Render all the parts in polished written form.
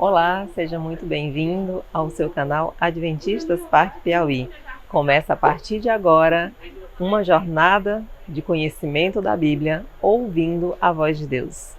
Olá, seja muito bem-vindo ao seu canal Adventistas Parque Piauí. Começa a partir de agora uma jornada de conhecimento da Bíblia, ouvindo a voz de Deus.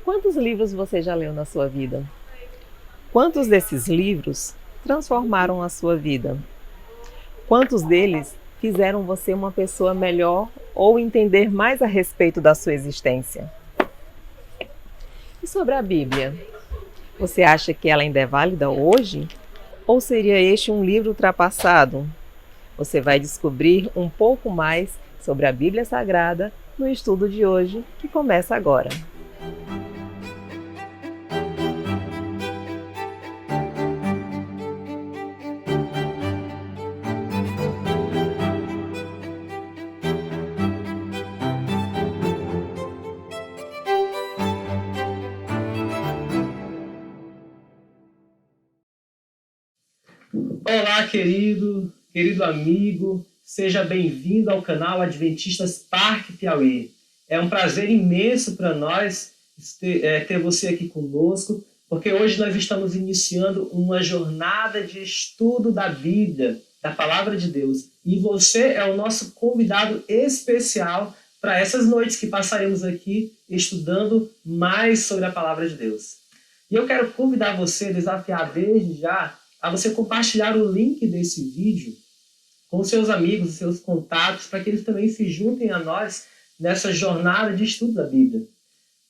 Quantos livros você já leu na sua vida? Quantos desses livros transformaram a sua vida? Quantos deles fizeram você uma pessoa melhor ou entender mais a respeito da sua existência? E sobre a Bíblia? Você acha que ela ainda é válida hoje? Ou seria este um livro ultrapassado? Você vai descobrir um pouco mais sobre a Bíblia Sagrada no estudo de hoje, que começa agora. Olá, querido amigo, seja bem-vindo ao canal Adventistas Parque Piauí. É um prazer imenso para nós ter você aqui conosco, porque hoje nós estamos iniciando uma jornada de estudo da Bíblia, da Palavra de Deus. E você é o nosso convidado especial para essas noites que passaremos aqui estudando mais sobre a Palavra de Deus. E eu quero convidar você, desafiar desde já, a você compartilhar o link desse vídeo com seus amigos, seus contatos, para que eles também se juntem a nós nessa jornada de estudo da Bíblia.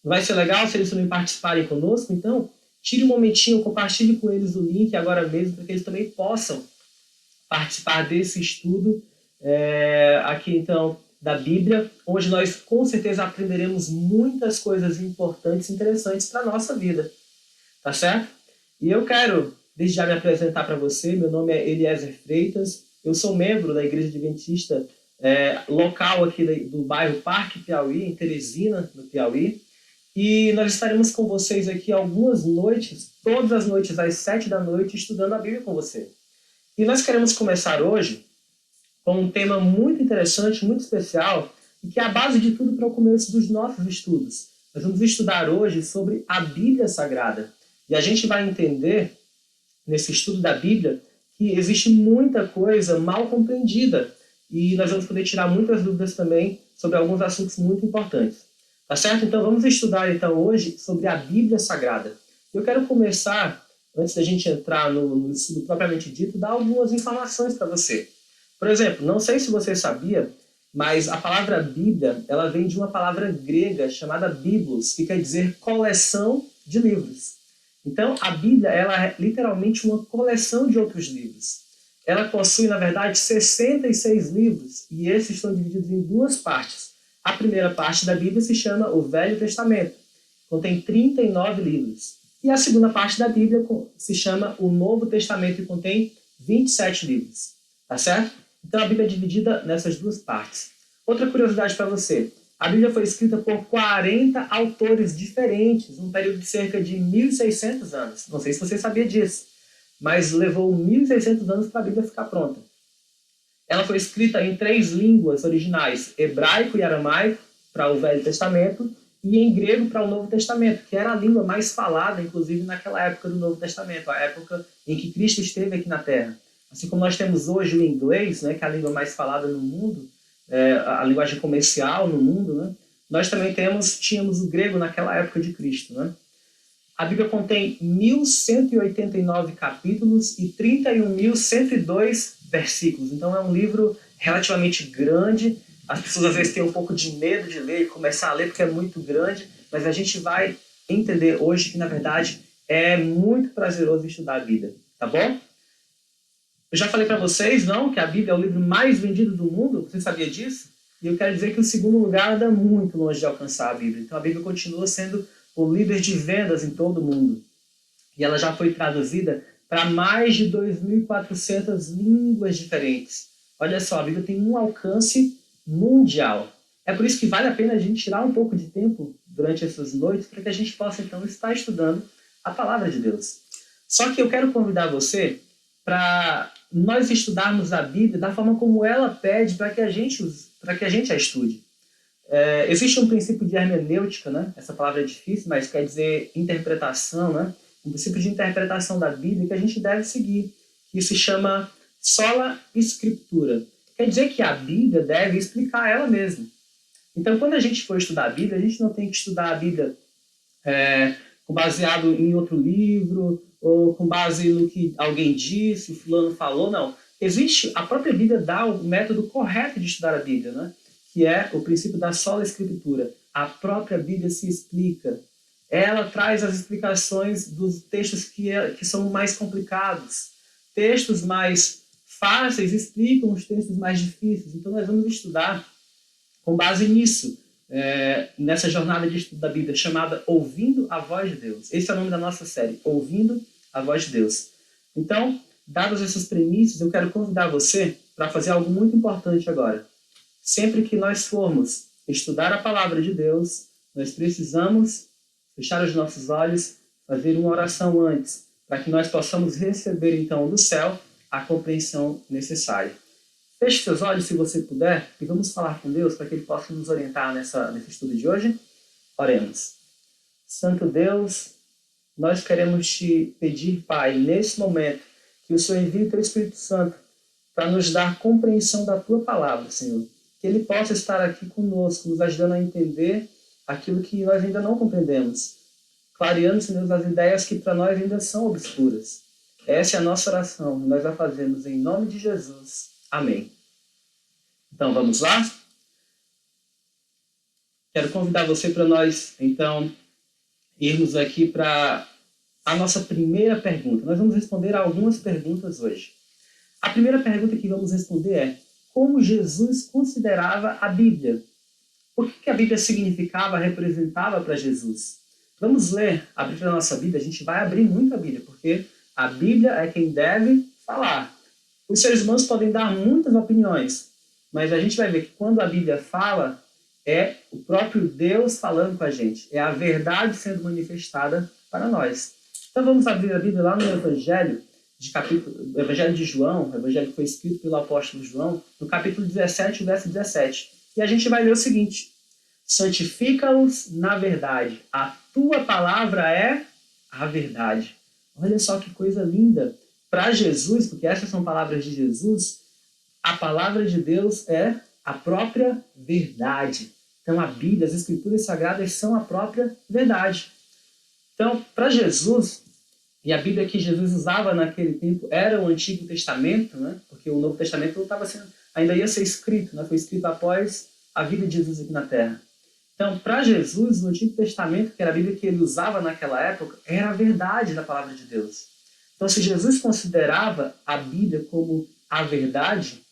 Não vai ser legal se eles também participarem conosco? Então, tire um momentinho, compartilhe com eles o link agora mesmo, para que eles também possam participar desse estudo aqui, então, da Bíblia, onde nós, com certeza, aprenderemos muitas coisas importantes e interessantes para a nossa vida. Tá certo? E eu quero desde já me apresentar para você. Meu nome é Eliezer Freitas, eu sou membro da Igreja Adventista local aqui do bairro Parque Piauí, em Teresina, no Piauí. E nós estaremos com vocês aqui algumas noites, todas as noites às 7 da noite, estudando a Bíblia com você. E nós queremos começar hoje com um tema muito interessante, muito especial, e que é a base de tudo para o começo dos nossos estudos. Nós vamos estudar hoje sobre a Bíblia Sagrada. E a gente vai entender nesse estudo da Bíblia que existe muita coisa mal compreendida e nós vamos poder tirar muitas dúvidas também sobre alguns assuntos muito importantes. Tá certo? Então vamos estudar então hoje sobre a Bíblia Sagrada. Eu quero começar, antes da gente entrar no estudo propriamente dito, dar algumas informações para você. Por exemplo, não sei se você sabia, mas a palavra Bíblia, ela vem de uma palavra grega chamada biblos, que quer dizer coleção de livros. Então, a Bíblia ela é literalmente uma coleção de outros livros. Ela possui, na verdade, 66 livros, e esses estão divididos em duas partes. A primeira parte da Bíblia se chama o Velho Testamento, contém 39 livros. E a segunda parte da Bíblia se chama o Novo Testamento, e contém 27 livros. Tá certo? Então, a Bíblia é dividida nessas duas partes. Outra curiosidade para você. A Bíblia foi escrita por 40 autores diferentes, num período de cerca de 1.600 anos. Não sei se você sabia disso, mas levou 1.600 anos para a Bíblia ficar pronta. Ela foi escrita em 3 línguas originais, hebraico e aramaico, para o Velho Testamento, e em grego para o Novo Testamento, que era a língua mais falada, inclusive, naquela época do Novo Testamento, a época em que Cristo esteve aqui na Terra. Assim como nós temos hoje o inglês, né, que é a língua mais falada no mundo, a linguagem comercial no mundo, né? Nós também tínhamos o grego naquela época de Cristo. Né? A Bíblia contém 1.189 capítulos e 31.102 versículos. Então é um livro relativamente grande. As pessoas às vezes têm um pouco de medo de ler e começar a ler porque é muito grande, mas a gente vai entender hoje que, na verdade, é muito prazeroso estudar a Bíblia. Tá bom? Eu já falei para vocês, não, que a Bíblia é o livro mais vendido do mundo. Você sabia disso? E eu quero dizer que o segundo lugar anda muito longe de alcançar a Bíblia. Então a Bíblia continua sendo o líder de vendas em todo o mundo. E ela já foi traduzida para mais de 2.400 línguas diferentes. Olha só, a Bíblia tem um alcance mundial. É por isso que vale a pena a gente tirar um pouco de tempo durante essas noites para que a gente possa, então, estar estudando a palavra de Deus. Só que eu quero convidar você para nós estudarmos a Bíblia da forma como ela pede para que a gente a estude. Existe um princípio de hermenêutica, né? Essa palavra é difícil, mas quer dizer interpretação, né? Um princípio de interpretação da Bíblia que a gente deve seguir, que se chama sola scriptura. Quer dizer que a Bíblia deve explicar ela mesma. Então, quando a gente for estudar a Bíblia, a gente não tem que estudar a Bíblia baseado em outro livro, ou com base no que alguém disse, o fulano falou, não. Existe, a própria Bíblia dá o método correto de estudar a Bíblia, né? Que é o princípio da sola escritura. A própria Bíblia se explica. Ela traz as explicações dos textos que são mais complicados. Textos mais fáceis explicam os textos mais difíceis. Então, nós vamos estudar com base nisso, nessa jornada de estudo da Bíblia, chamada Ouvindo a Voz de Deus. Esse é o nome da nossa série, Ouvindo a Voz de Deus. Então, dadas essas premissas, eu quero convidar você para fazer algo muito importante agora. Sempre que nós formos estudar a palavra de Deus, nós precisamos fechar os nossos olhos, fazer uma oração antes, para que nós possamos receber, então, do céu a compreensão necessária. Feche seus olhos, se você puder, e vamos falar com Deus para que Ele possa nos orientar nesse estudo de hoje. Oremos. Santo Deus, nós queremos te pedir, Pai, nesse momento, que o Senhor envie o Teu Espírito Santo para nos dar compreensão da Tua palavra, Senhor. Que Ele possa estar aqui conosco, nos ajudando a entender aquilo que nós ainda não compreendemos. Clareando, Senhor, as ideias que para nós ainda são obscuras. Essa é a nossa oração, e nós a fazemos em nome de Jesus. Amém. Então, vamos lá? Quero convidar você para nós, então, irmos aqui para a nossa primeira pergunta. Nós vamos responder a algumas perguntas hoje. A primeira pergunta que vamos responder é: como Jesus considerava a Bíblia? O que a Bíblia significava, representava para Jesus? Vamos ler, abrir para a nossa Bíblia. A gente vai abrir muito a Bíblia, porque a Bíblia é quem deve falar. Os seres humanos podem dar muitas opiniões, mas a gente vai ver que quando a Bíblia fala, é o próprio Deus falando com a gente. É a verdade sendo manifestada para nós. Então vamos abrir a Bíblia lá no Evangelho de João, o Evangelho que foi escrito pelo apóstolo João, no capítulo 17, verso 17. E a gente vai ler o seguinte: santifica-os na verdade. A tua palavra é a verdade. Olha só que coisa linda. Para Jesus, porque essas são palavras de Jesus, a palavra de Deus é a própria verdade. Então a Bíblia, as Escrituras Sagradas são a própria verdade. Então, para Jesus, e a Bíblia que Jesus usava naquele tempo era o Antigo Testamento, né? Porque o Novo Testamento ainda ia ser escrito, né? Foi escrito após a vida de Jesus aqui na Terra. Então, para Jesus, o Antigo Testamento, que era a Bíblia que ele usava naquela época, era a verdade da palavra de Deus. Então, se Jesus considerava a Bíblia como a verdade,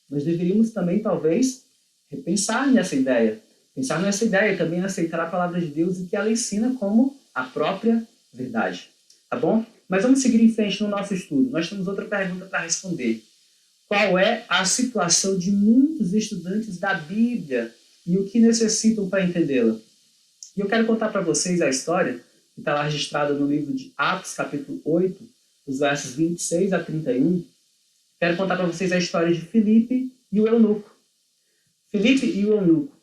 nós deveríamos também, talvez, repensar nessa ideia. Pensar nessa ideia e também aceitar a palavra de Deus e que ela ensina como a própria verdade. Tá bom? Mas vamos seguir em frente no nosso estudo. Nós temos outra pergunta para responder. Qual é a situação de muitos estudantes da Bíblia e o que necessitam para entendê-la? E eu quero contar para vocês a história que está lá registrada no livro de Atos, capítulo 8, os versos 26 a 31. Quero contar para vocês a história de Filipe e o eunuco. Filipe e o eunuco.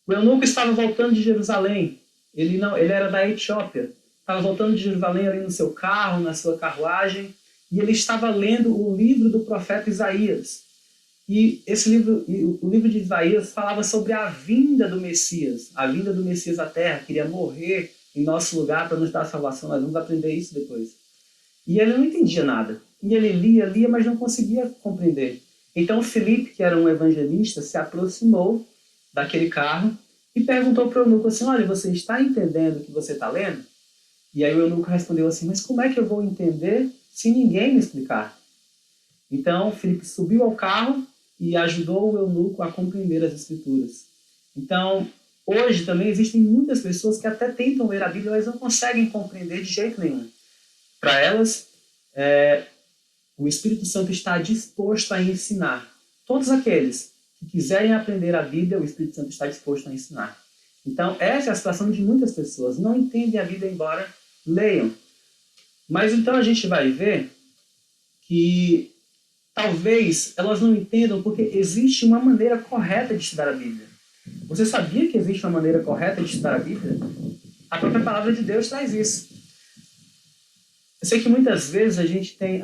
O eunuco estava voltando de Jerusalém. Ele era da Etiópia. Estava voltando de Jerusalém ali no seu carro, na sua carruagem, e ele estava lendo o livro do profeta Isaías. E o livro de Isaías falava sobre a vinda do Messias à Terra, que iria morrer em nosso lugar para nos dar salvação. Nós vamos aprender isso depois. E ele não entendia nada. E ele lia, mas não conseguia compreender. Então Filipe, que era um evangelista, se aproximou daquele carro e perguntou para o eunuco assim: olha, você está entendendo o que você está lendo? E aí o eunuco respondeu assim: mas como é que eu vou entender se ninguém me explicar? Então Filipe subiu ao carro e ajudou o eunuco a compreender as Escrituras. Então, hoje também existem muitas pessoas que até tentam ler a Bíblia, mas não conseguem compreender de jeito nenhum. Para elas, o Espírito Santo está disposto a ensinar. Todos aqueles que quiserem aprender a Bíblia, o Espírito Santo está disposto a ensinar. Então, essa é a situação de muitas pessoas. Não entendem a Bíblia, embora leiam. Mas então a gente vai ver que talvez elas não entendam porque existe uma maneira correta de estudar a Bíblia. Você sabia que existe uma maneira correta de estudar a Bíblia? A própria palavra de Deus traz isso. Eu sei que muitas vezes a gente tem...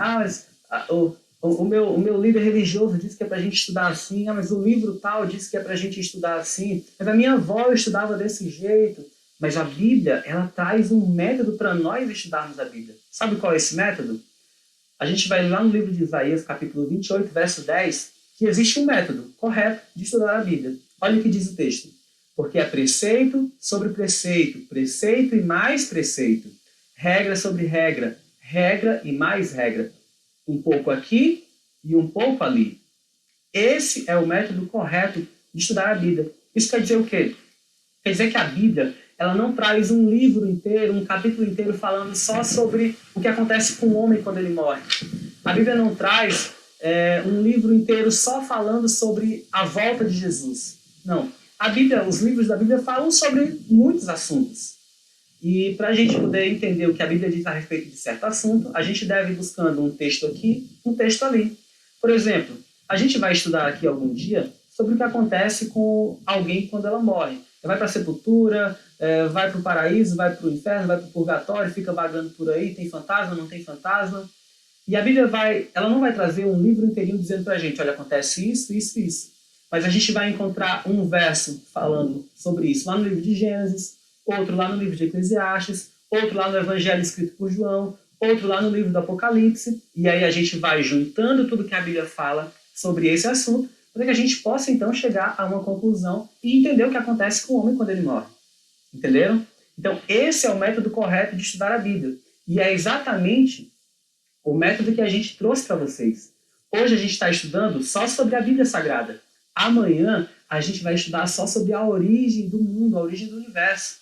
o meu líder religioso disse que é para a gente estudar assim. Mas o livro tal disse que é para a gente estudar assim. Mas a minha avó estudava desse jeito. Mas a Bíblia, ela traz um método para nós estudarmos a Bíblia. Sabe qual é esse método? A gente vai lá no livro de Isaías, capítulo 28, verso 10, que existe um método correto de estudar a Bíblia. Olha o que diz o texto. Porque é preceito sobre preceito, preceito e mais preceito, regra sobre regra, regra e mais regra. Um pouco aqui e um pouco ali. Esse é o método correto de estudar a Bíblia. Isso quer dizer o quê? Quer dizer que a Bíblia, ela não traz um livro inteiro, um capítulo inteiro falando só sobre o que acontece com o homem quando ele morre. A Bíblia não traz um livro inteiro só falando sobre a volta de Jesus. Não. A Bíblia, os livros da Bíblia falam sobre muitos assuntos. E para a gente poder entender o que a Bíblia diz a respeito de certo assunto, a gente deve ir buscando um texto aqui, um texto ali. Por exemplo, a gente vai estudar aqui algum dia sobre o que acontece com alguém quando ela morre. Vai para a sepultura, vai para o paraíso, vai para o inferno, vai para o purgatório, fica vagando por aí, tem fantasma, não tem fantasma. E a Bíblia ela não vai trazer um livro inteirinho dizendo para a gente, olha, acontece isso, isso, isso. Mas a gente vai encontrar um verso falando sobre isso lá no livro de Gênesis, outro lá no livro de Eclesiastes, outro lá no Evangelho escrito por João, outro lá no livro do Apocalipse. E aí a gente vai juntando tudo que a Bíblia fala sobre esse assunto, para que a gente possa, então, chegar a uma conclusão e entender o que acontece com o homem quando ele morre. Entenderam? Então, esse é o método correto de estudar a Bíblia. E é exatamente o método que a gente trouxe para vocês. Hoje a gente está estudando só sobre a Bíblia Sagrada. Amanhã a gente vai estudar só sobre a origem do mundo, a origem do universo.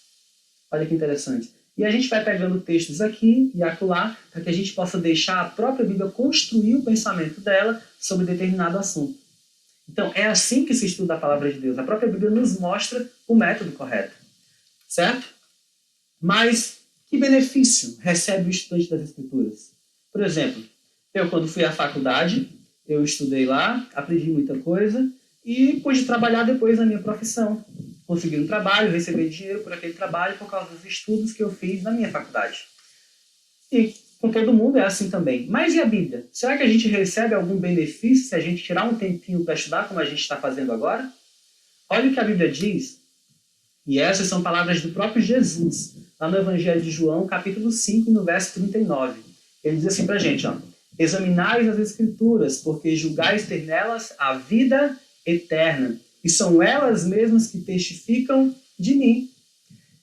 Olha que interessante. E a gente vai pegando textos aqui e acolá para que a gente possa deixar a própria Bíblia construir o pensamento dela sobre determinado assunto. Então, é assim que se estuda a palavra de Deus. A própria Bíblia nos mostra o método correto. Certo? Mas que benefício recebe o estudante das Escrituras? Por exemplo, eu quando fui à faculdade, eu estudei lá, aprendi muita coisa e pude trabalhar depois na minha profissão. Consegui um trabalho, receber dinheiro por aquele trabalho por causa dos estudos que eu fiz na minha faculdade. E com todo mundo é assim também. Mas e a Bíblia? Será que a gente recebe algum benefício se a gente tirar um tempinho para estudar, como a gente está fazendo agora? Olha o que a Bíblia diz. E essas são palavras do próprio Jesus, lá no Evangelho de João, capítulo 5, no verso 39. Ele diz assim para a gente, examinais as Escrituras, porque julgais ter nelas a vida eterna. E são elas mesmas que testificam de mim.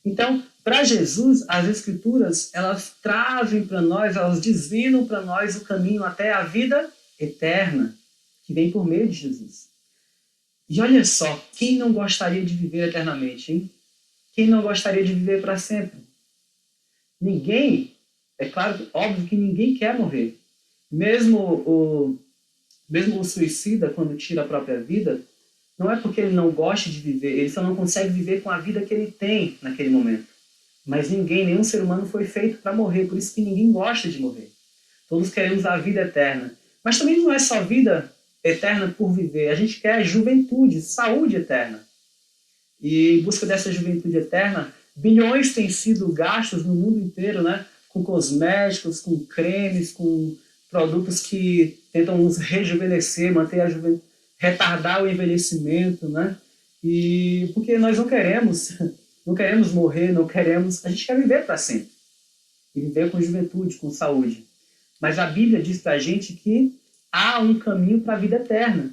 Então, para Jesus, as Escrituras, elas trazem para nós, elas desvendam para nós o caminho até a vida eterna, que vem por meio de Jesus. E olha só, quem não gostaria de viver eternamente, hein? Quem não gostaria de viver para sempre? Ninguém, é claro, óbvio que ninguém quer morrer. Mesmo o suicida, quando tira a própria vida, não é porque ele não gosta de viver, ele só não consegue viver com a vida que ele tem naquele momento. Mas nenhum ser humano foi feito para morrer, por isso que ninguém gosta de morrer. Todos queremos a vida eterna. Mas também não é só vida eterna por viver, a gente quer juventude, saúde eterna. E em busca dessa juventude eterna, bilhões têm sido gastos no mundo inteiro, né? Com cosméticos, com cremes, com produtos que tentam nos rejuvenescer, manter a juventude, retardar o envelhecimento, né? E porque nós não queremos morrer, a gente quer viver para sempre. E viver com juventude, com saúde. Mas a Bíblia diz para a gente que há um caminho para a vida eterna.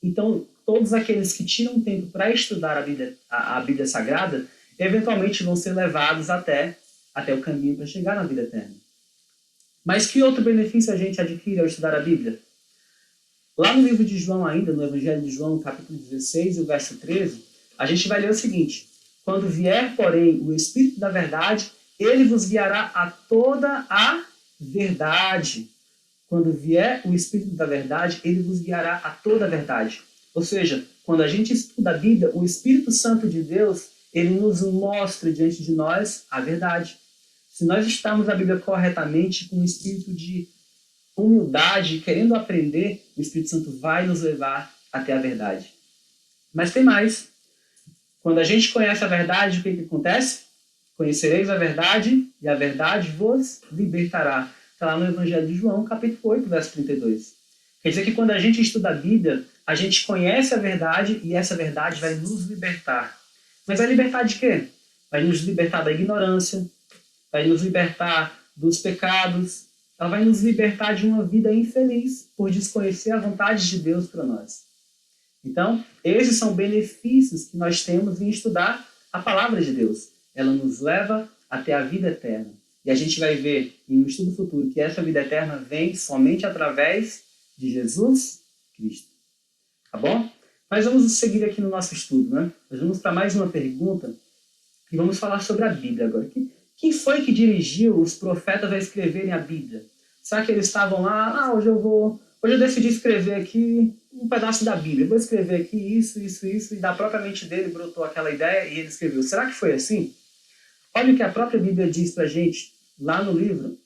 Então, todos aqueles que tiram tempo para estudar a Bíblia Sagrada, eventualmente vão ser levados até o caminho para chegar na vida eterna. Mas que outro benefício a gente adquire ao estudar a Bíblia? Lá no livro de João ainda, no Evangelho de João, capítulo 16, o verso 13, a gente vai ler o seguinte: quando vier, porém, o Espírito da verdade, ele vos guiará a toda a verdade. quando vier o Espírito da verdade, ele vos guiará a toda a verdade. Ou seja, quando a gente estuda a Bíblia, o Espírito Santo de Deus, ele nos mostra diante de nós a verdade. Se nós estudarmos a Bíblia corretamente, com um espírito de humildade, querendo aprender, o Espírito Santo vai nos levar até a verdade. Mas tem mais. Quando a gente conhece a verdade, o que acontece? Conhecereis a verdade e a verdade vos libertará. Está lá no Evangelho de João, capítulo 8, verso 32. Quer dizer que quando a gente estuda a Bíblia, a gente conhece a verdade e essa verdade vai nos libertar. Mas vai libertar de quê? Vai nos libertar da ignorância, vai nos libertar dos pecados, ela vai nos libertar de uma vida infeliz por desconhecer a vontade de Deus para nós. Então, esses são benefícios que nós temos em estudar a palavra de Deus. Ela nos leva até a vida eterna. E a gente vai ver em um estudo futuro que essa vida eterna vem somente através de Jesus Cristo. Tá bom? Mas vamos seguir aqui no nosso estudo, né? Nós vamos para mais uma pergunta e vamos falar sobre a Bíblia agora. Quem foi que dirigiu os profetas a escreverem a Bíblia? Será que eles estavam lá, hoje eu decidi escrever aqui um pedaço da Bíblia. Eu vou escrever aqui isso, e da própria mente dele brotou aquela ideia e ele escreveu. Será que foi assim? Olha o que a própria Bíblia diz para a gente lá no livro,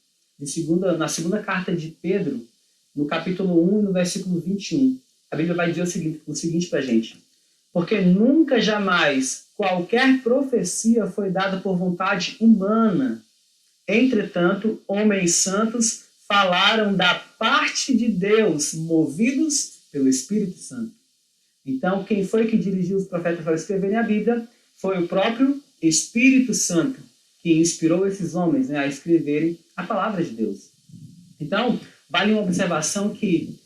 na segunda carta de Pedro, no capítulo 1 e no versículo 21. A Bíblia vai dizer o seguinte para a gente. Porque nunca, jamais, qualquer profecia foi dada por vontade humana. Entretanto, homens santos falaram da parte de Deus, movidos pelo Espírito Santo. Então, quem foi que dirigiu os profetas para escreverem a Bíblia? Foi o próprio Espírito Santo, que inspirou esses homens, a escreverem a palavra de Deus. Então, vale uma observação que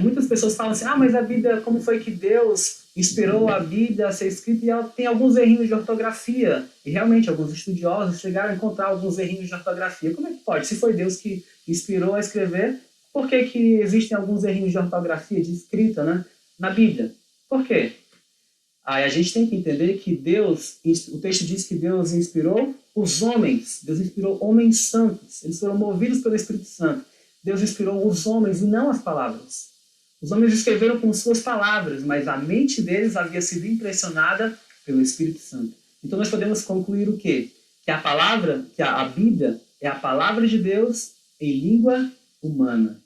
muitas pessoas falam assim, mas a Bíblia, como foi que Deus inspirou a Bíblia a ser escrita? E ela tem alguns errinhos de ortografia. E realmente, alguns estudiosos chegaram a encontrar alguns errinhos de ortografia. Como é que pode? Se foi Deus que inspirou a escrever, por que existem alguns errinhos de ortografia, de escrita, na Bíblia? Por quê? Aí a gente tem que entender que o texto diz que Deus inspirou os homens. Deus inspirou homens santos. Eles foram movidos pelo Espírito Santo. Deus inspirou os homens e não as palavras. Os homens escreveram com suas palavras, mas a mente deles havia sido impressionada pelo Espírito Santo. Então nós podemos concluir o quê? Que a Bíblia é a palavra de Deus em língua humana.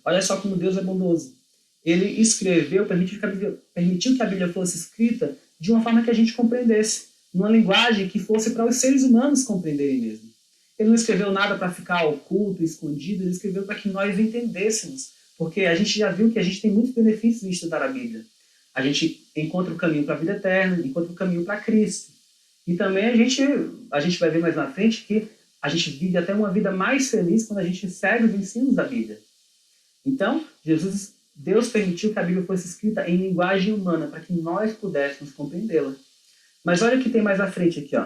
Olha só como Deus é bondoso. Ele escreveu, permitiu que a Bíblia fosse escrita de uma forma que a gente compreendesse, numa linguagem que fosse para os seres humanos compreenderem mesmo. Ele não escreveu nada para ficar oculto, escondido, ele escreveu para que nós entendêssemos, porque a gente já viu que a gente tem muitos benefícios em estudar a Bíblia. A gente encontra o caminho para a vida eterna, encontra o caminho para Cristo. E também a gente vai ver mais na frente que a gente vive até uma vida mais feliz quando a gente segue os ensinos da Bíblia. Então, Deus permitiu que a Bíblia fosse escrita em linguagem humana, para que nós pudéssemos compreendê-la. Mas olha o que tem mais à frente aqui,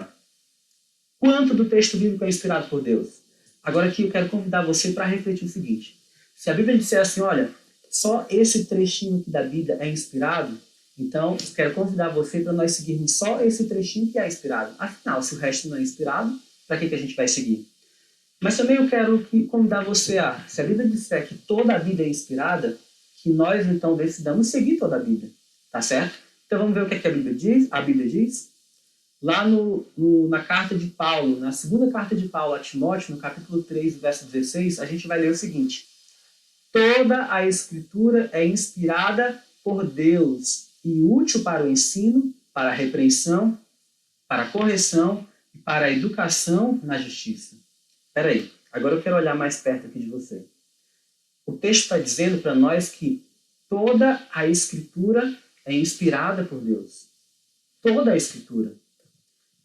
Quanto do texto bíblico é inspirado por Deus? Agora aqui eu quero convidar você para refletir o seguinte. Se a Bíblia disser assim, olha, só esse trechinho aqui da Bíblia é inspirado, então eu quero convidar você para nós seguirmos só esse trechinho que é inspirado. Afinal, se o resto não é inspirado, para que a gente vai seguir? Mas também eu quero convidar você se a Bíblia disser que toda a Bíblia é inspirada, que nós então decidamos seguir toda a Bíblia. Tá certo? Então vamos ver o que a Bíblia diz. A Bíblia diz, lá na carta de Paulo, na segunda carta de Paulo a Timóteo, no capítulo 3, verso 16, a gente vai ler o seguinte. Toda a Escritura é inspirada por Deus e útil para o ensino, para a repreensão, para a correção e para a educação na justiça. Espera aí, agora eu quero olhar mais perto aqui de você. O texto está dizendo para nós que toda a Escritura é inspirada por Deus. Toda a Escritura.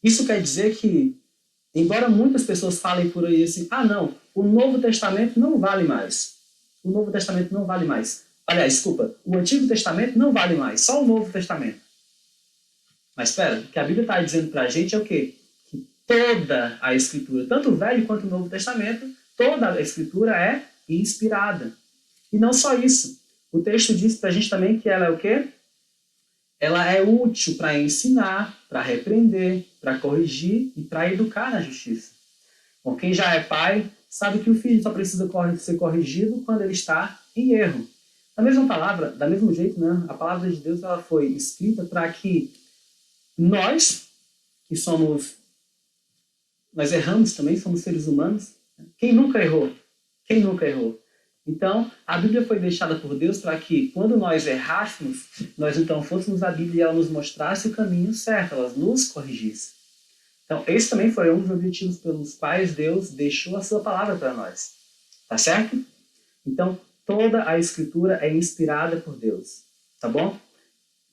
Isso quer dizer que, embora muitas pessoas falem por aí assim, não, o Novo Testamento não vale mais. O Novo Testamento não vale mais. Aliás, desculpa, o Antigo Testamento não vale mais, só o Novo Testamento. Mas espera, o que a Bíblia está dizendo para a gente é o quê? Que toda a Escritura, tanto o Velho quanto o Novo Testamento, toda a Escritura é inspirada. E não só isso. O texto diz para a gente também que ela é o quê? Ela é útil para ensinar, para repreender, para corrigir e para educar na justiça. Bom, quem já é pai sabe que o filho só precisa ser corrigido quando ele está em erro. Da mesma palavra, da mesmo jeito, né? A palavra de Deus ela foi escrita para que nós, que nós erramos também, somos seres humanos. Quem nunca errou? Quem nunca errou? Então, a Bíblia foi deixada por Deus para que, quando nós errássemos, nós então fôssemos a Bíblia e ela nos mostrasse o caminho certo, ela nos corrigisse. Então, esse também foi um dos objetivos pelos quais Deus deixou a sua palavra para nós. Tá certo? Então, toda a Escritura é inspirada por Deus. Tá bom?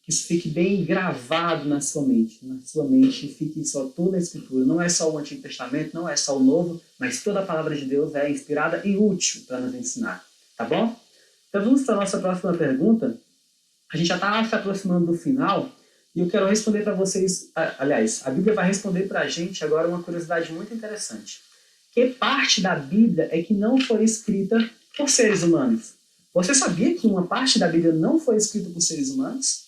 Que isso fique bem gravado na sua mente. Na sua mente fique só toda a Escritura. Não é só o Antigo Testamento, não é só o Novo, mas toda a palavra de Deus é inspirada e útil para nos ensinar. Tá bom? Então vamos para a nossa próxima pergunta. A gente já está se aproximando do final e eu quero responder para vocês. Aliás, a Bíblia vai responder para a gente agora uma curiosidade muito interessante. Que parte da Bíblia é que não foi escrita por seres humanos? Você sabia que uma parte da Bíblia não foi escrita por seres humanos?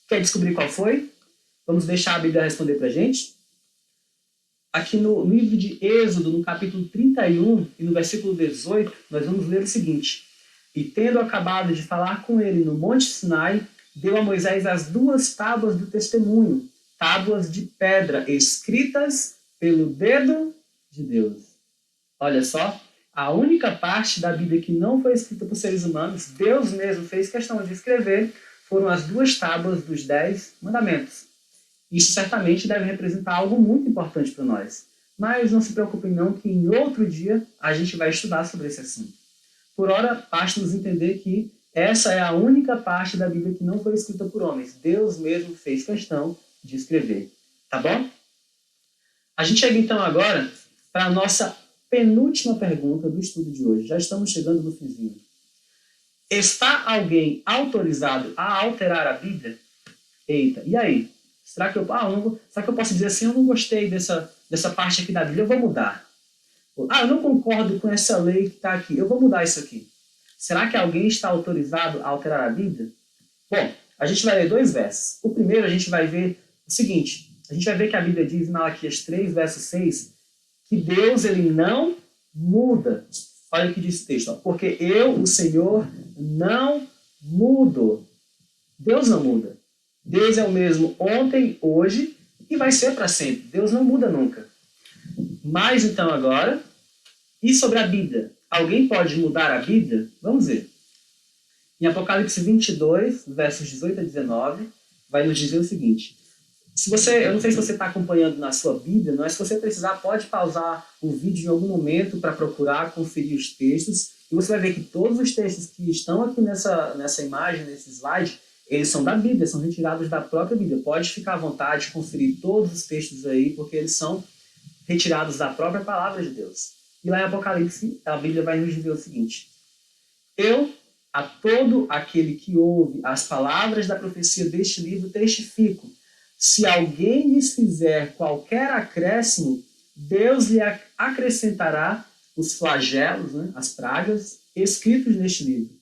Quer descobrir qual foi? Vamos deixar a Bíblia responder para a gente? Aqui no livro de Êxodo, no capítulo 31 e no versículo 18, nós vamos ler o seguinte. E tendo acabado de falar com ele no Monte Sinai, deu a Moisés as 2 tábuas do testemunho, tábuas de pedra escritas pelo dedo de Deus. Olha só, a única parte da Bíblia que não foi escrita por seres humanos, Deus mesmo fez questão de escrever, foram as 2 tábuas dos 10 mandamentos. Isso certamente deve representar algo muito importante para nós. Mas não se preocupem não que em outro dia a gente vai estudar sobre esse assunto. Por ora, basta-nos entender que essa é a única parte da Bíblia que não foi escrita por homens. Deus mesmo fez questão de escrever. Tá bom? A gente chega então agora para a nossa penúltima pergunta do estudo de hoje. Já estamos chegando no finzinho. Está alguém autorizado a alterar a Bíblia? Eita, e aí? Será que eu posso dizer assim, eu não gostei dessa parte aqui da Bíblia, eu vou mudar. Eu não concordo com essa lei que está aqui, eu vou mudar isso aqui. Será que alguém está autorizado a alterar a Bíblia? Bom, a gente vai ler 2 versos. O primeiro a gente vai ver o seguinte, a gente vai ver que a Bíblia diz em Malaquias 3, verso 6, que Deus ele não muda. Olha o que diz o texto. Ó. Porque eu, o Senhor, não mudo. Deus não muda. Deus é o mesmo ontem, hoje e vai ser para sempre. Deus não muda nunca. Mas então agora, e sobre a Bíblia? Alguém pode mudar a Bíblia? Vamos ver. Em Apocalipse 22, versos 18 a 19, vai nos dizer o seguinte. Eu não sei se você está acompanhando na sua Bíblia, mas se você precisar, pode pausar o vídeo em algum momento para procurar, conferir os textos. E você vai ver que todos os textos que estão aqui nessa imagem, nesse slide, eles são da Bíblia, são retirados da própria Bíblia. Pode ficar à vontade, conferir todos os textos aí, porque eles são retirados da própria palavra de Deus. E lá em Apocalipse, a Bíblia vai nos dizer o seguinte. Eu, a todo aquele que ouve as palavras da profecia deste livro, testifico. Se alguém lhes fizer qualquer acréscimo, Deus lhe acrescentará os flagelos, né, as pragas, escritos neste livro.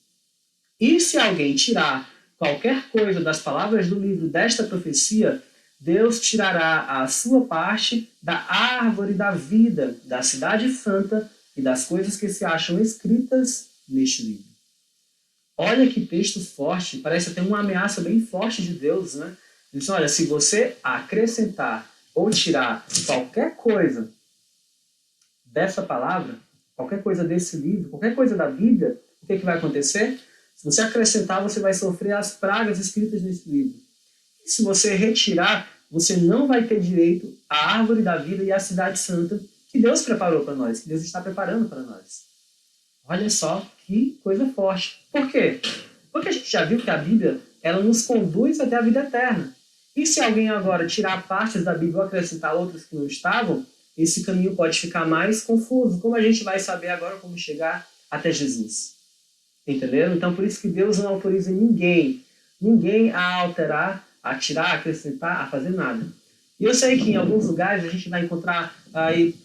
E se alguém tirar qualquer coisa das palavras do livro desta profecia, Deus tirará a sua parte da árvore da vida, da cidade santa e das coisas que se acham escritas neste livro. Olha que texto forte, parece até uma ameaça bem forte de Deus, né? Ele diz, olha, se você acrescentar ou tirar qualquer coisa dessa palavra, qualquer coisa desse livro, qualquer coisa da Bíblia, o que vai acontecer? Se você acrescentar, você vai sofrer as pragas escritas nesse livro. E se você retirar, você não vai ter direito à árvore da vida e à cidade santa que Deus preparou para nós, que Deus está preparando para nós. Olha só que coisa forte. Por quê? Porque a gente já viu que a Bíblia ela nos conduz até a vida eterna. E se alguém agora tirar partes da Bíblia ou acrescentar outras que não estavam, esse caminho pode ficar mais confuso. Como a gente vai saber agora como chegar até Jesus? Entenderam? Então, por isso que Deus não autoriza ninguém a alterar, a tirar, a acrescentar, a fazer nada. E eu sei que em alguns lugares a gente vai encontrar aí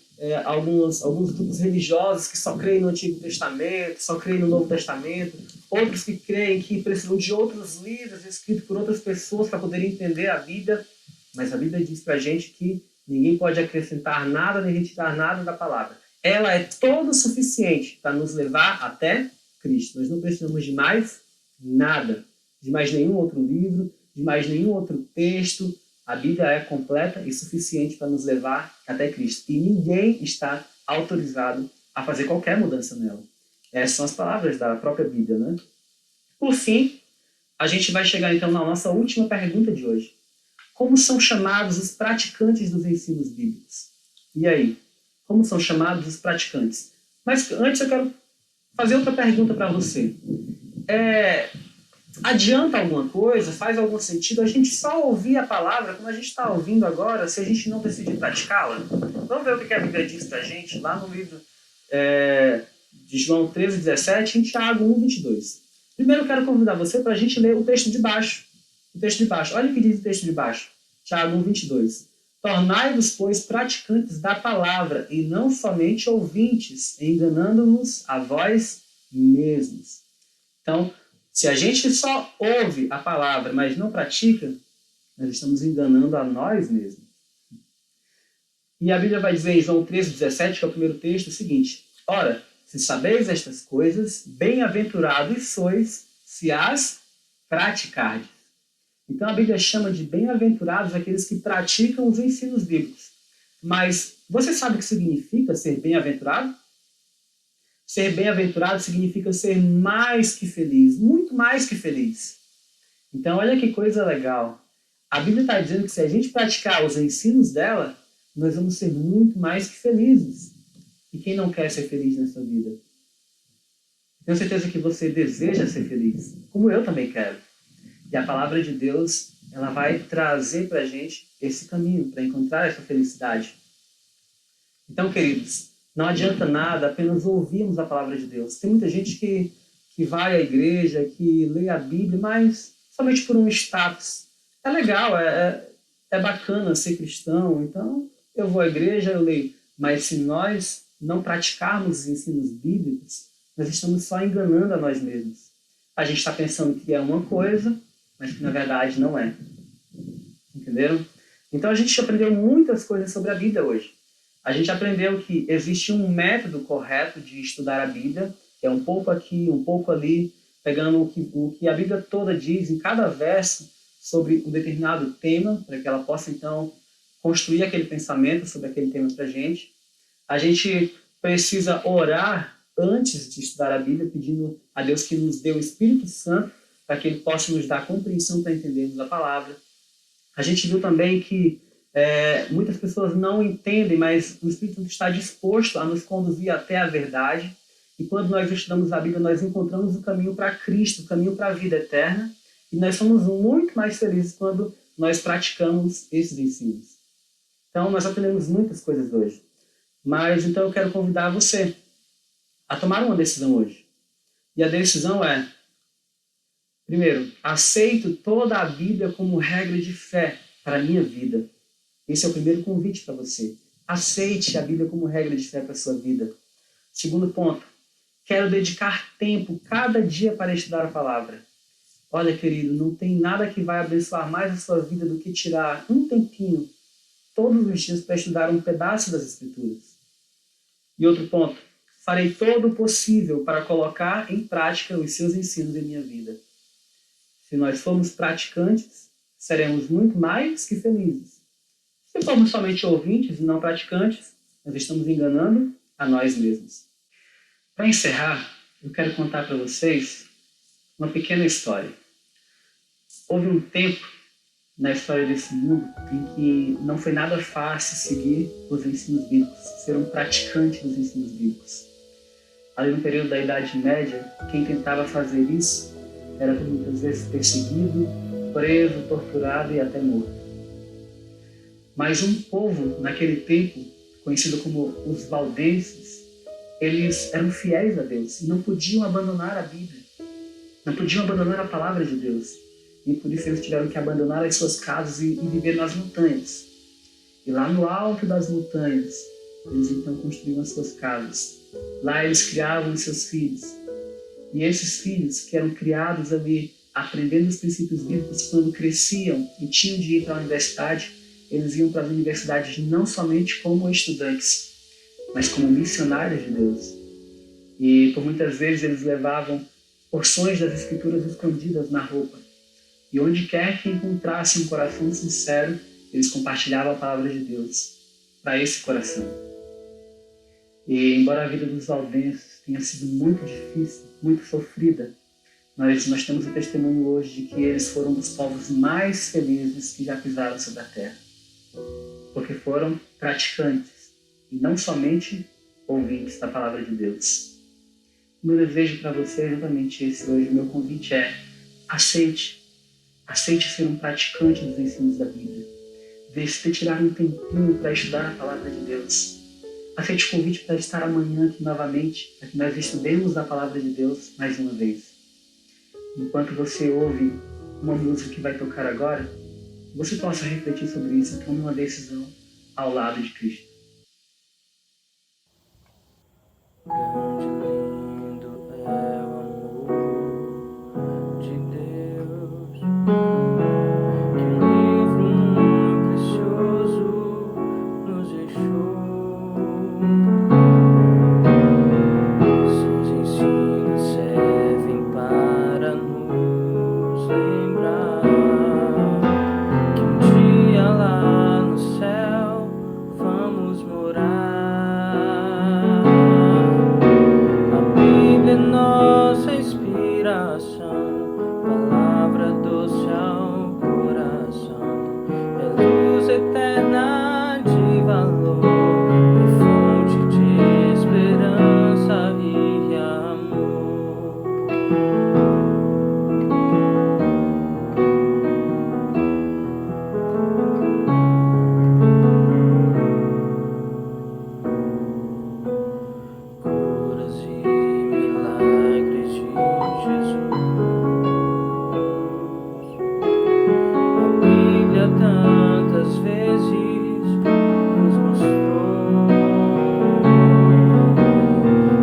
alguns grupos religiosos que só creem no Antigo Testamento, só creem no Novo Testamento, outros que creem que precisam de outros livros escritos por outras pessoas para poderem entender a Bíblia, mas a Bíblia diz para a gente que ninguém pode acrescentar nada nem retirar nada da palavra. ela é todo suficiente para nos levar até Cristo. Nós não precisamos de mais nada, de mais nenhum outro livro, de mais nenhum outro texto. A Bíblia é completa e suficiente para nos levar até Cristo. E ninguém está autorizado a fazer qualquer mudança nela. Essas são as palavras da própria Bíblia, né? Por fim, a gente vai chegar então na nossa última pergunta de hoje. Como são chamados os praticantes dos ensinos bíblicos? E aí? Como são chamados os praticantes? Mas antes eu quero fazer outra pergunta para você. Adianta alguma coisa? Faz algum sentido a gente só ouvir a palavra como a gente está ouvindo agora, se a gente não decidir praticá-la? Vamos ver o que a Bíblia diz para a gente lá no livro de João 13:17 em Tiago 1:22. Primeiro eu quero convidar você para a gente ler o texto de baixo. O texto de baixo. Olha o que diz o texto de baixo. Tiago 1:22. Tornai-vos, pois, praticantes da palavra e não somente ouvintes, enganando-nos a vós mesmos. Então, se a gente só ouve a palavra, mas não pratica, nós estamos enganando a nós mesmos. E a Bíblia vai dizer em João 13:17, que é o primeiro texto, o seguinte: ora, se sabeis estas coisas, bem-aventurados sois se as praticardes. Então a Bíblia chama de bem-aventurados aqueles que praticam os ensinos bíblicos. Mas você sabe o que significa ser bem-aventurado? Ser bem-aventurado significa ser mais que feliz, muito mais que feliz. Então olha que coisa legal. A Bíblia está dizendo que se a gente praticar os ensinos dela, nós vamos ser muito mais que felizes. E quem não quer ser feliz nessa vida? Tenho certeza que você deseja ser feliz, como eu também quero. E a palavra de Deus, ela vai trazer para a gente esse caminho, para encontrar essa felicidade. Então, queridos, não adianta nada apenas ouvirmos a palavra de Deus. Tem muita gente que vai à igreja, que lê a Bíblia, mas somente por um status. É legal, é bacana ser cristão, então eu vou à igreja, eu leio. Mas se nós não praticarmos os ensinos bíblicos, nós estamos só enganando a nós mesmos. A gente está pensando que é uma coisa, mas que na verdade não é. Entenderam? Então a gente aprendeu muitas coisas sobre a Bíblia hoje. A gente aprendeu que existe um método correto de estudar a Bíblia, que é um pouco aqui, um pouco ali, pegando o que a Bíblia toda diz em cada verso sobre um determinado tema, para que ela possa então construir aquele pensamento sobre aquele tema para a gente. A gente precisa orar antes de estudar a Bíblia, pedindo a Deus que nos dê o Espírito Santo para que Ele possa nos dar compreensão para entendermos a palavra. A gente viu também que muitas pessoas não entendem, mas o Espírito Santo está disposto a nos conduzir até a verdade. E quando nós estudamos a Bíblia, nós encontramos o caminho para Cristo, o caminho para a vida eterna. E nós somos muito mais felizes quando nós praticamos esses ensinos. Então, nós aprendemos muitas coisas hoje. Mas, então, eu quero convidar você a tomar uma decisão hoje. E a decisão é: primeiro, aceito toda a Bíblia como regra de fé para a minha vida. Esse é o primeiro convite para você. Aceite a Bíblia como regra de fé para a sua vida. Segundo ponto, quero dedicar tempo cada dia para estudar a palavra. Olha, querido, não tem nada que vai abençoar mais a sua vida do que tirar um tempinho todos os dias para estudar um pedaço das Escrituras. E outro ponto, farei todo o possível para colocar em prática os seus ensinos em minha vida. Se nós formos praticantes, seremos muito mais que felizes. Se formos somente ouvintes e não praticantes, nós estamos enganando a nós mesmos. Para encerrar, eu quero contar para vocês uma pequena história. Houve um tempo na história desse mundo em que não foi nada fácil seguir os ensinos bíblicos, ser um praticante dos ensinos bíblicos. Ali no período da Idade Média, quem tentava fazer isso era muitas vezes perseguido, preso, torturado e até morto. Mas um povo, naquele tempo, conhecido como os valdenses, eles eram fiéis a Deus e não podiam abandonar a Bíblia, não podiam abandonar a palavra de Deus. E por isso eles tiveram que abandonar as suas casas e viver nas montanhas. E lá no alto das montanhas, eles então construíam as suas casas. Lá eles criavam os seus filhos. E esses filhos que eram criados ali, aprendendo os princípios bíblicos, quando cresciam e tinham de ir para a universidade, eles iam para as universidades não somente como estudantes, mas como missionários de Deus. E por muitas vezes eles levavam porções das Escrituras escondidas na roupa. E onde quer que encontrassem um coração sincero, eles compartilhavam a palavra de Deus para esse coração. E embora a vida dos valdenses tenha sido muito difícil, muito sofrida, nós temos o testemunho hoje de que eles foram um dos povos mais felizes que já pisaram sobre a terra. Porque foram praticantes e não somente ouvintes da palavra de Deus. O meu desejo para você é exatamente esse hoje. O meu convite é: aceite ser um praticante dos ensinos da Bíblia. Decida tirar um tempinho para estudar a palavra de Deus. Aceite o convite para estar amanhã aqui novamente, para que nós estudemos a palavra de Deus mais uma vez. Enquanto você ouve uma música que vai tocar agora, você possa refletir sobre isso e tome uma decisão ao lado de Cristo. Grande e lindo é o amor de Deus, que um livro muito precioso nos deixou. Seus ensinos servem para nos lembrar que um dia lá no céu vamos morar. Nossa inspiração, palavra doce ao coração, é luz eterna de valor, é fonte de esperança e amor. Curas e tantas vezes nos mostrou,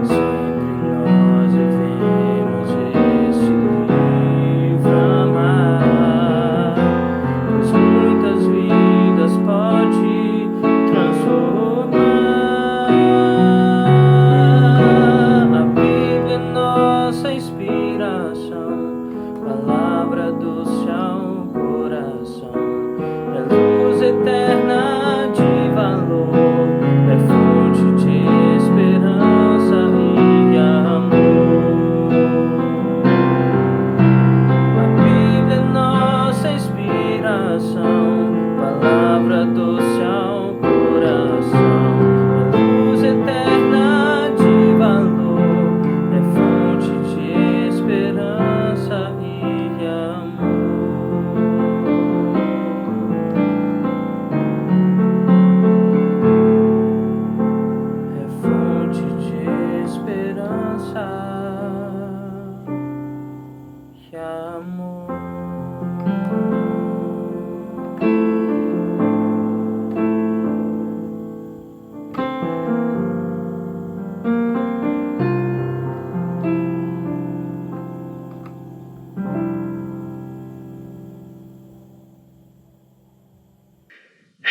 sempre nós devemos esse livro amar, pois muitas vidas pode transformar. A Bíblia é nossa inspiração, palavra doce ao coração, é luz eterna de valor, é fonte de esperança e amor. A Bíblia é nossa inspiração, palavra doce ao coração, é luz eterna de valor, é fonte de esperança e amor. Esperança e amor.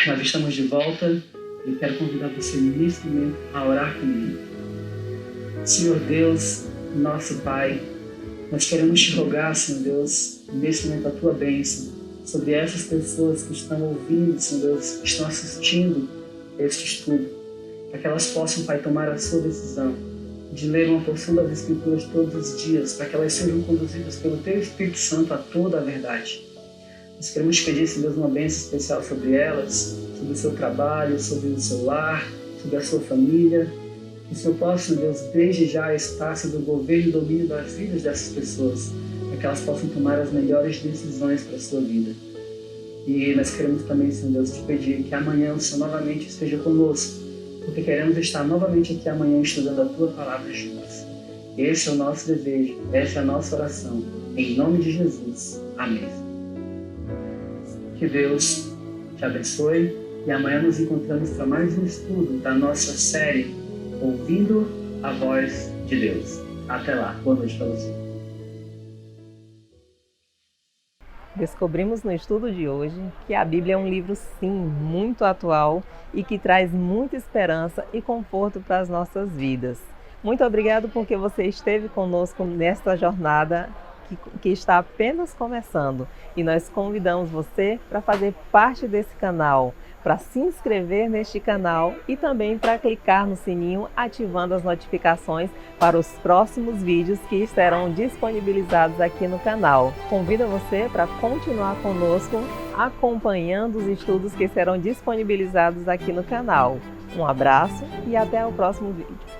Nós estamos de volta. Eu quero convidar você nesse momento a orar comigo. Senhor Deus, nosso Pai, nós queremos te rogar, Senhor Deus, nesse momento a tua bênção sobre essas pessoas que estão ouvindo, Senhor Deus, que estão assistindo este estudo, para que elas possam, Pai, tomar a sua decisão de ler uma porção das Escrituras todos os dias, para que elas sejam conduzidas pelo teu Espírito Santo a toda a verdade. Nós queremos te pedir, Senhor Deus, uma bênção especial sobre elas, sobre o seu trabalho, sobre o seu lar, sobre a sua família. Que o Senhor possa, Deus, desde já estar sob o governo e domínio das vidas dessas pessoas, para que elas possam tomar as melhores decisões para a sua vida. E nós queremos também, Senhor Deus, te pedir que amanhã o Senhor novamente esteja conosco, porque queremos estar novamente aqui amanhã estudando a tua palavra juntos. Esse é o nosso desejo, essa é a nossa oração. Em nome de Jesus. Amém. Que Deus te abençoe e amanhã nos encontramos para mais um estudo da nossa série Ouvindo a Voz de Deus. Até lá. Boa noite para você. Descobrimos no estudo de hoje que a Bíblia é um livro, sim, muito atual e que traz muita esperança e conforto para as nossas vidas. Muito obrigado porque você esteve conosco nesta jornada que está apenas começando. E nós convidamos você para fazer parte desse canal, para se inscrever neste canal e também para clicar no sininho ativando as notificações para os próximos vídeos que serão disponibilizados aqui no canal. Convido você para continuar conosco acompanhando os estudos que serão disponibilizados aqui no canal. Um abraço e até o próximo vídeo.